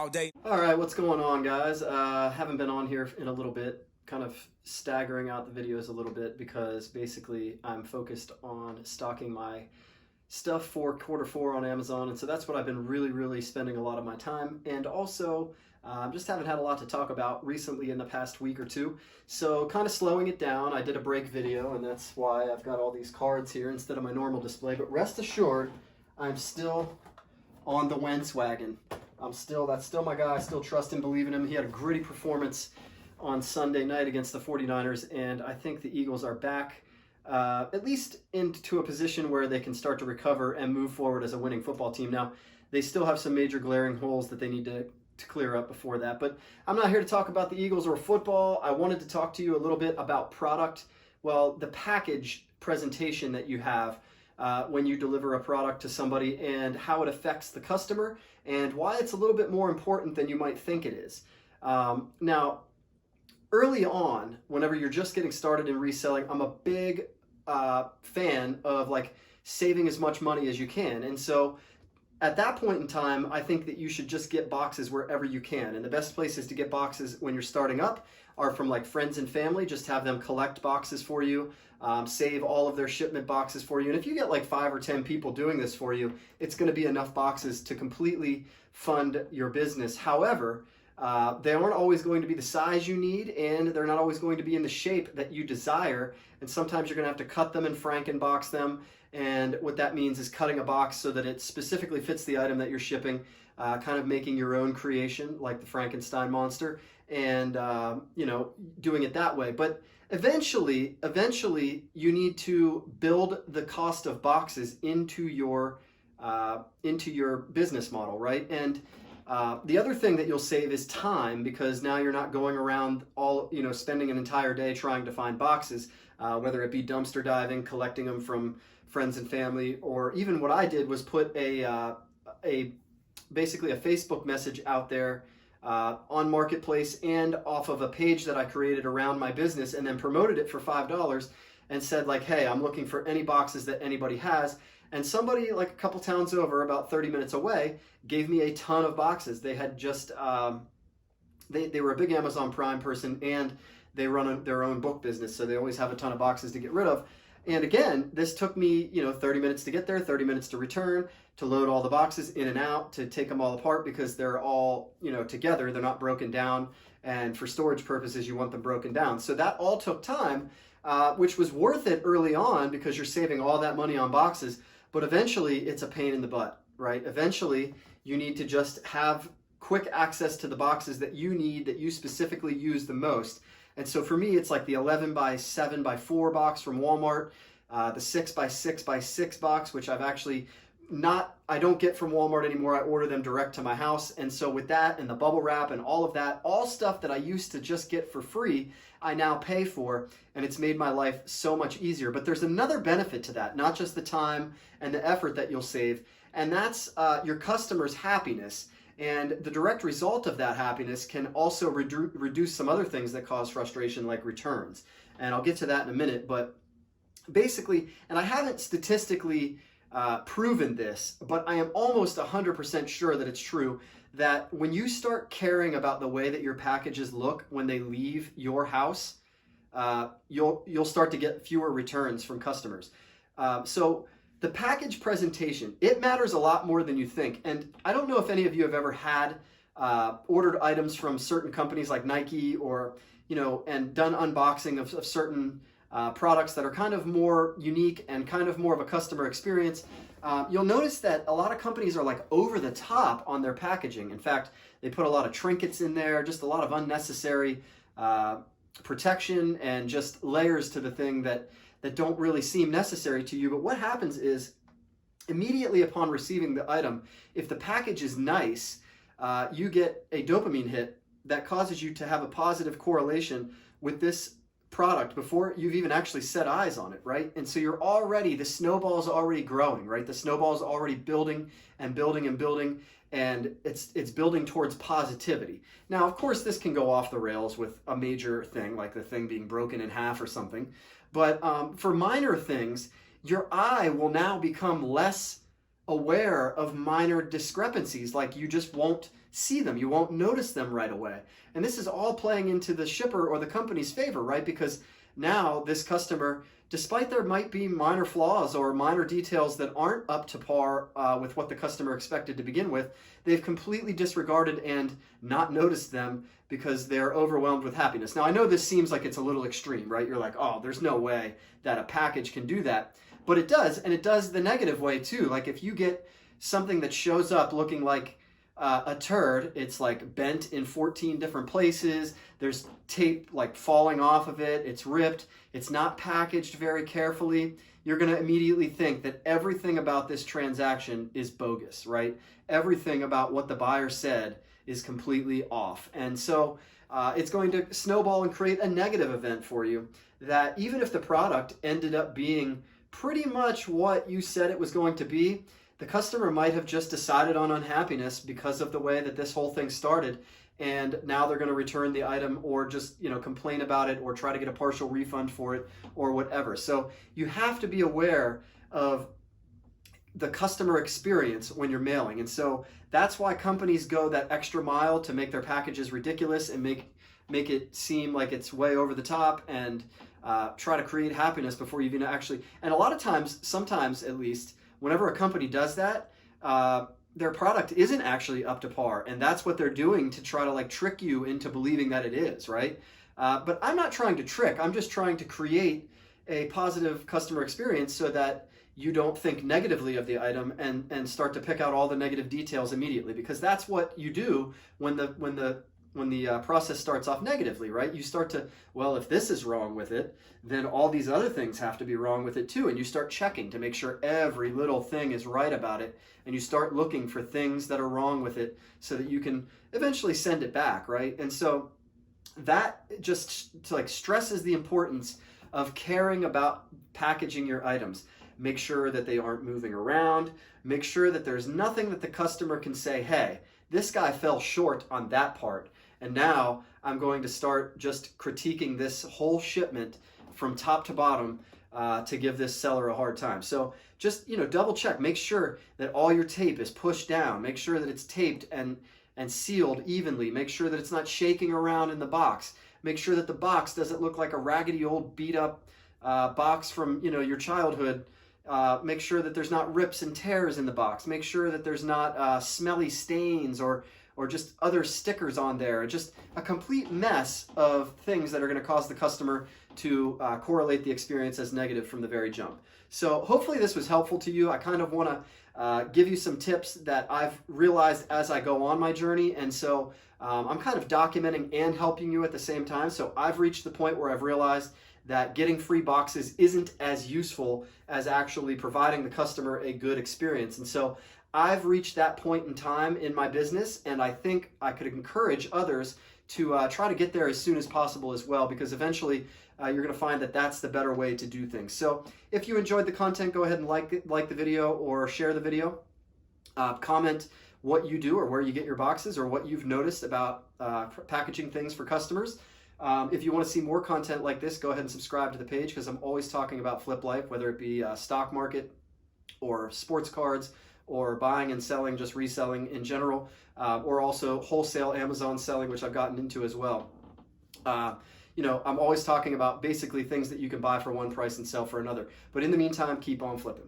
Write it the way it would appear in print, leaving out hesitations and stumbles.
all day. All right, what's going on, guys? Haven't been on here in a little bit, kind of staggering out the videos a little bit because basically I'm focused on stocking my stuff for Q4 on Amazon, and so that's what I've been really spending a lot of my time. And also, just haven't had a lot to talk about recently in the past week or two, so kind of slowing it down. I did a break video, and that's why I've got all these cards here instead of my normal display, but rest assured, I'm still on the Wentz wagon. That's still my guy. I still trust and believe in him. He had a gritty performance on Sunday night against the 49ers, and I think the Eagles are back at least into a position where they can start to recover and move forward as a winning football team. Now, they still have some major glaring holes that they need to clear up before that, but I'm not here to talk about the Eagles or football. I wanted to talk to you a little bit about product. Well, the package presentation that you have when you deliver a product to somebody and how it affects the customer and why it's a little bit more important than you might think it is. Now, early on, whenever you're just getting started in reselling, I'm a big fan of like saving as much money as you can. And so at that point in time, I think that you should just get boxes wherever you can. And the best places to get boxes when you're starting up are from like friends and family. Just have them collect boxes for you, save all of their shipment boxes for you. And if you get like 5 or 10 people doing this for you, it's going to be enough boxes to completely fund your business. However, they aren't always going to be the size you need, and they're not always going to be in the shape that you desire. And sometimes you're going to have to cut them and Frankenbox them. And what that means is cutting a box so that it specifically fits the item that you're shipping, kind of making your own creation like the Frankenstein monster, and doing it that way. But eventually you need to build the cost of boxes into your business model, right? And the other thing that you'll save is time, because now you're not going around spending an entire day trying to find boxes, whether it be dumpster diving, collecting them from friends and family, or even what I did was put basically a Facebook message out there on Marketplace and off of a page that I created around my business, and then promoted it for $5 and said like, hey, I'm looking for any boxes that anybody has. And somebody like a couple towns over, about 30 minutes away, gave me a ton of boxes. They had just, they were a big Amazon Prime person, and they run their own book business, so they always have a ton of boxes to get rid of. And again, this took me, 30 minutes to get there, 30 minutes to return, to load all the boxes in and out, to take them all apart because they're all, together, they're not broken down. And for storage purposes, you want them broken down. So that all took time, which was worth it early on because you're saving all that money on boxes. But eventually it's a pain in the butt, right? Eventually you need to just have quick access to the boxes that you need, that you specifically use the most. And so for me, it's like the 11 by 7 by 4 box from Walmart, the 6 by 6 by 6 box, which I don't get from Walmart anymore. I order them direct to my house. And so with that and the bubble wrap and all of that, all stuff that I used to just get for free, I now pay for, and it's made my life so much easier. But there's another benefit to that, not just the time and the effort that you'll save, and that's your customer's happiness. And the direct result of that happiness can also reduce some other things that cause frustration, like returns. And I'll get to that in a minute, but basically, and I haven't statistically proven this, but I am almost 100% sure that it's true, that when you start caring about the way that your packages look when they leave your house, you'll start to get fewer returns from customers. So the package presentation, it matters a lot more than you think. And I don't know if any of you have ever had ordered items from certain companies like Nike or, and done unboxing of certain products that are kind of more unique and kind of more of a customer experience. You'll notice that a lot of companies are like over the top on their packaging. In fact, they put a lot of trinkets in there, just a lot of unnecessary protection and just layers to the thing that don't really seem necessary to you. But what happens is, immediately upon receiving the item, if the package is nice, you get a dopamine hit that causes you to have a positive correlation with this product before you've even actually set eyes on it, right? And so the snowball's already growing, right? The snowball's already building and building and building, and it's building towards positivity. Now, of course, this can go off the rails with a major thing, like the thing being broken in half or something. But for minor things, your eye will now become less aware of minor discrepancies, like you just won't see them, you won't notice them right away. And this is all playing into the shipper or the company's favor, right? Because now this customer, despite there might be minor flaws or minor details that aren't up to par with what the customer expected to begin with, they've completely disregarded and not noticed them because they're overwhelmed with happiness. Now, I know this seems like it's a little extreme, right? You're like, oh, there's no way that a package can do that. But it does, and it does the negative way too. Like if you get something that shows up looking like a turd, it's like bent in 14 different places, there's tape like falling off of it, it's ripped, it's not packaged very carefully, you're going to immediately think that everything about this transaction is bogus, right? Everything about what the buyer said is completely off. And so it's going to snowball and create a negative event for you, that even if the product ended up being pretty much what you said it was going to be, the customer might have just decided on unhappiness because of the way that this whole thing started, and now they're going to return the item or just, complain about it or try to get a partial refund for it or whatever. So you have to be aware of the customer experience when you're mailing. And so that's why companies go that extra mile to make their packages ridiculous and make it seem like it's way over the top, and try to create happiness before you've even actually. And a lot of times, sometimes at least, whenever a company does that, their product isn't actually up to par, and that's what they're doing to try to like trick you into believing that it is, right? But I'm not trying to trick. I'm just trying to create a positive customer experience so that you don't think negatively of the item and start to pick out all the negative details immediately, because that's what you do when the process starts off negatively, right? You start to, well, if this is wrong with it, then all these other things have to be wrong with it too. And you start checking to make sure every little thing is right about it. And you start looking for things that are wrong with it so that you can eventually send it back, right? And so that just like stresses the importance of caring about packaging your items. Make sure that they aren't moving around. Make sure that there's nothing that the customer can say, hey, this guy fell short on that part, and now I'm going to start just critiquing this whole shipment from top to bottom to give this seller a hard time. So just double check, make sure that all your tape is pushed down, make sure that it's taped and sealed evenly, make sure that it's not shaking around in the box, make sure that the box doesn't look like a raggedy old beat up box from your childhood. Make sure that there's not rips and tears in the box. Make sure that there's not smelly stains or just other stickers on there. Just a complete mess of things that are going to cause the customer to correlate the experience as negative from the very jump. So hopefully this was helpful to you. I kind of want to give you some tips that I've realized as I go on my journey. And so I'm kind of documenting and helping you at the same time. So I've reached the point where I've realized that getting free boxes isn't as useful as actually providing the customer a good experience. And so I've reached that point in time in my business, and I think I could encourage others to try to get there as soon as possible as well, because eventually you're going to find that that's the better way to do things. So if you enjoyed the content, go ahead and like the video or share the video. Comment what you do or where you get your boxes or what you've noticed about packaging things for customers. If you want to see more content like this, go ahead and subscribe to the page, because I'm always talking about Flip Life, whether it be stock market or sports cards or buying and selling, just reselling in general, or also wholesale Amazon selling, which I've gotten into as well. I'm always talking about basically things that you can buy for one price and sell for another. But in the meantime, keep on flipping.